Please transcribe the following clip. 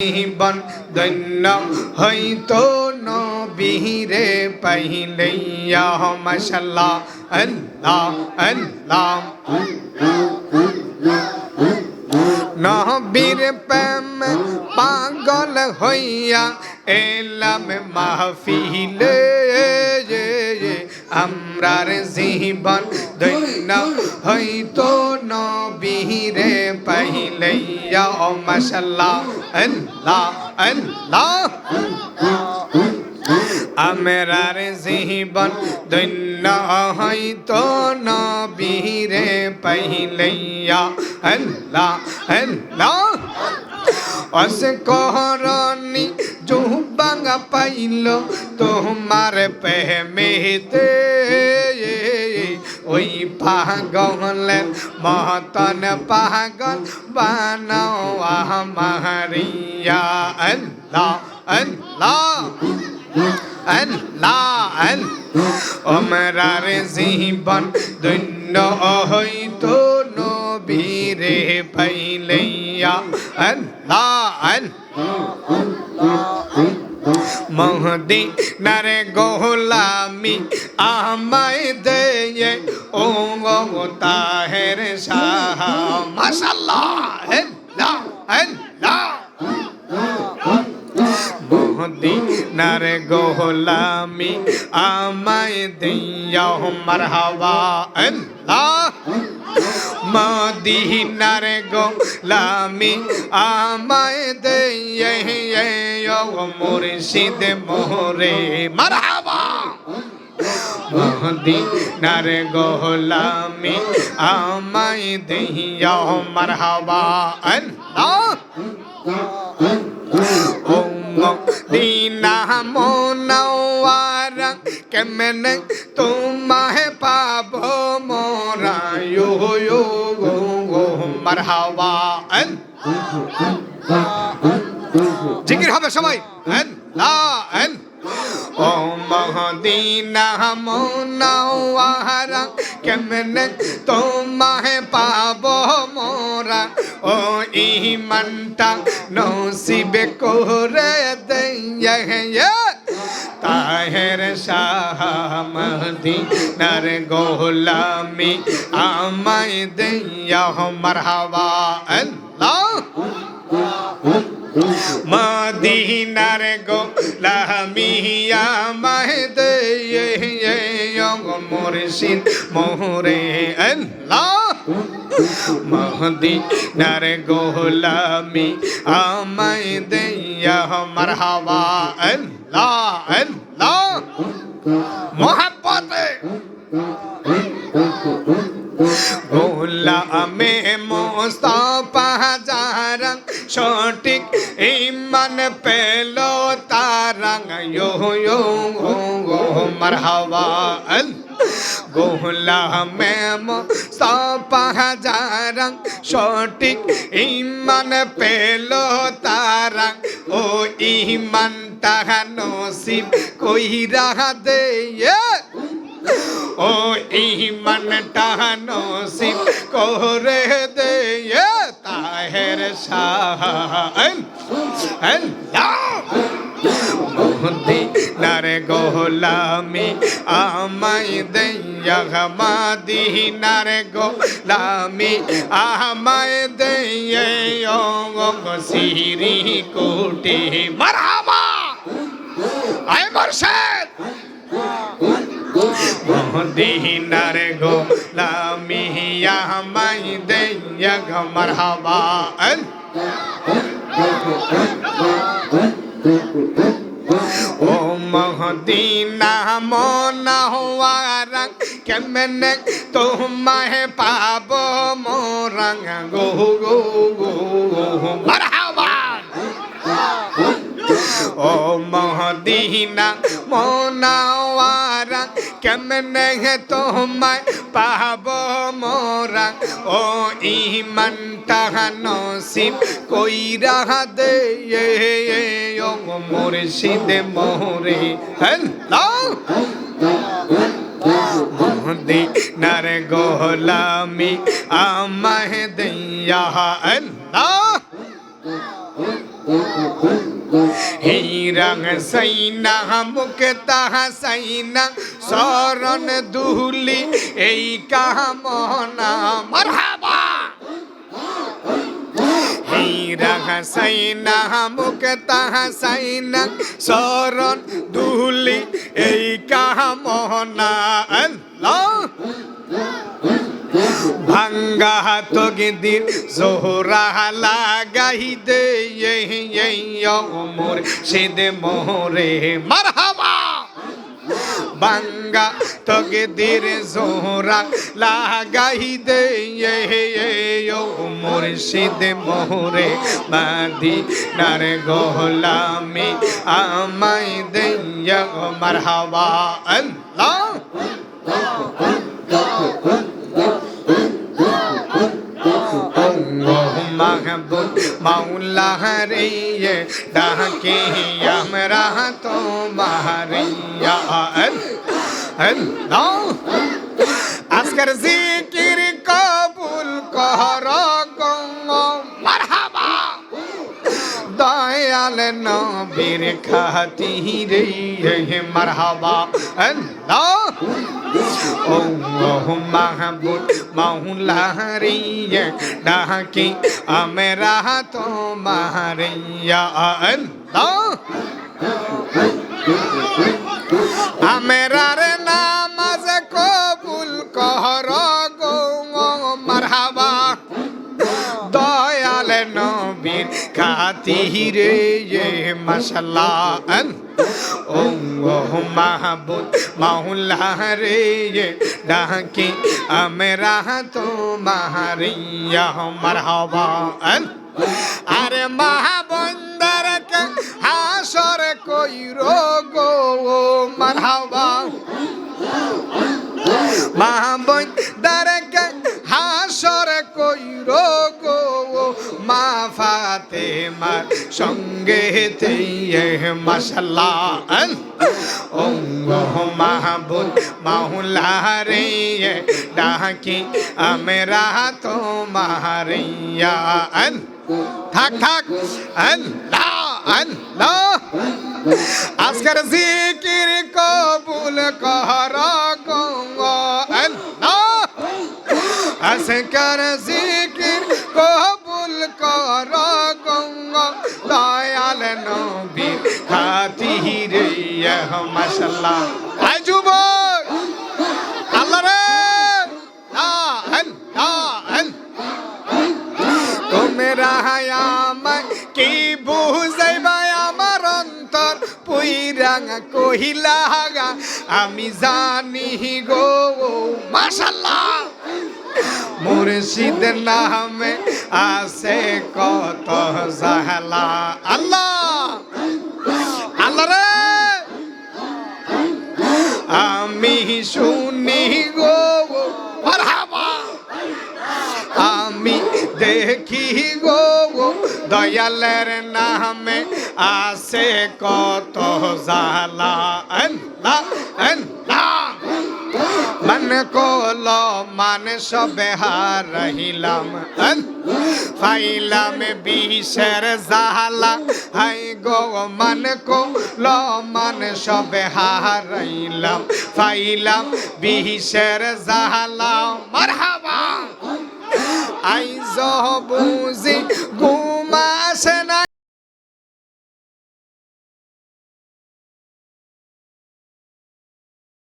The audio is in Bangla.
জীবন ধন্য হইতো নবীরে পাইলেইয়া মাশাআল্লাহ আল্লাহ আল্লাহ নবীর প্রেম পাগল হইয়া এলাম মাহফিলে আমরার জীবন ধন্য হইতো নবীরে পাইলেইয়া মাশাআল্লাহ আল্লাহ আল্লাহ আমরার জীবন ধন্য হইতো নবীরে পাইলেইয়া আল্লাহ আল্লাহ অসকরণী জুবাঙ্গা পাইল তোমার প্রেমেতে ওই পাগলের মতন পাগল বানাও আমারিয়া আল্লাহ আল্লাহ আল্লাহ আমরার জীবন ধন্য হইতো নবীরে পাইলেইয়া আল্লাহ মদিনার গোলামি আমায় দে ও তাহের শাহ মাশাআল্লাহ আল্লাহ আল্লাহ মদিনার গোলামি আমায় দিয়া মারহাবা আল্লাহ মদিনার গোলামি আমায় দিয়া মুর্শিদ মোরে মারহাবা মদিনার গোলামি আমায় দিয়া মারহাবা আল্লাহ ও মদিনা মুনাওয়ারা কেমনে তোমায় পাবো মোরা ইয়ো ইয়ো মারহাবা জিকির হবে সবাই আল্লাহ ও মদিনা মুনাওয়ারা কেমনে তোমায় পাবো মোরা ও ইমানটা নসিব করে দে তাহের শাহ মদিনার গোলামি আমায় দিয়া মারহাবা আল্লাহ মদিনার গোলামি আমায় দিয়া মুর্শিদ মোরে আল্লাহ মদিনার গোলামি আমায় দিয়া মারহাবা আল্লাহ আল্লাহ মোহাব্বতে গোলামে মুস্তাফা যারা সঠিক ঈমান পেল তারা ইয়ো ইয়ো মারহাবা গোলামে মুস্তাফা যারা সঠিক ঈমান পেল তারা ও ঈমানটা নসিব কইরা দে ও ঈমানটা নসিব করে দে তাহের শাহ আল্লাহ মদিনার গোলামি আমায় দিয়া মদিনার গোলামি আমায় দিয়া সিরি কোটি মারহাবা আয় মুর্শিদ মদিনার গোলামি আমায় দিয়া মারহাবা ও মদিনা মুনাওয়ারা কেমনে তোমায় পাবো মোরা গো গো মারহাবা ও মদিনা মুনাওয়ারা কেমনে তোমায় পাবো মোরা ও ঈমানটা নসিব কইরা দে ও মুর্শিদ মোরে আল্লাহ মদিনার গোলামি আমায় দিয়া আল্লাহ হীরা সাইনা মুক্তা সাইনা শরণ দুলি এই কামনা মারহাবা হীরা সাইনা মুক্তা সাইনা শরণ দুলি এই কামনা আল্লাহ ভাঙ্গা তগদির জোহরা লাগাই দে মোর সিদ মোরে মারহাবা ভাঙ্গা তগদির জোহরা লাগাই দে মোর সিদ মোরে মদিনার গোলামি আমায় দে মারহাবা আল্লাহ महबूब मौला रे डाके हमरा तुम्हारे अल्लाह आजकर जिक्र कबूल करो गो मरहबा दयाल नबीर खातिरे मरहबा अल्लाह ओ महबूब मौला रे डाके हमरा तुम्हारे अल्लाह हमरा रे नामाज कबूल करो गो मरहबा दयाल नबीर खातिरे माशाल्लाह ओ महबूब मौला रे डाके हमरा तुम्हारे मरहबा अरे महाबंदर के हाशर कोई रोगो मरहबा महाबंदर के हाशर कोई रोगो মা ফাতেমার সঙ্গে মাশাআল্লাহ ও মাহবুব মাওলা রে ডাকি আমরা তোমারে থাক থাক আল্লাহ আল্লাহ আজকের জিকির কবুল কর গো আল্লাহ আজকের জিকির কবুল কর গো দয়াল নবী খাতিরে মাশাআল্লাহ আয় যুবক আল্লাহ রে তোমরা আমায় কি বুঝাইবা আমার অন্তর পুইরাঙা কহিলা আমি জানি গো মাশাআল্লাহ মুর্শিদ নামে আছে কত জাহলা আল্লাহ আল্লাহ রে আমি শুনি গো মারহাবা আমি দেখি গো দয়ালের নামে আছে কত জালা আল্লাহ আল্লাহ मन को लो मान सबे हारहिलाम फाइला में बीशर जाला हाय गो मन को लो मान सबे हारहिलाम फाइला बीशर जाला मरहबा आई जो बुझी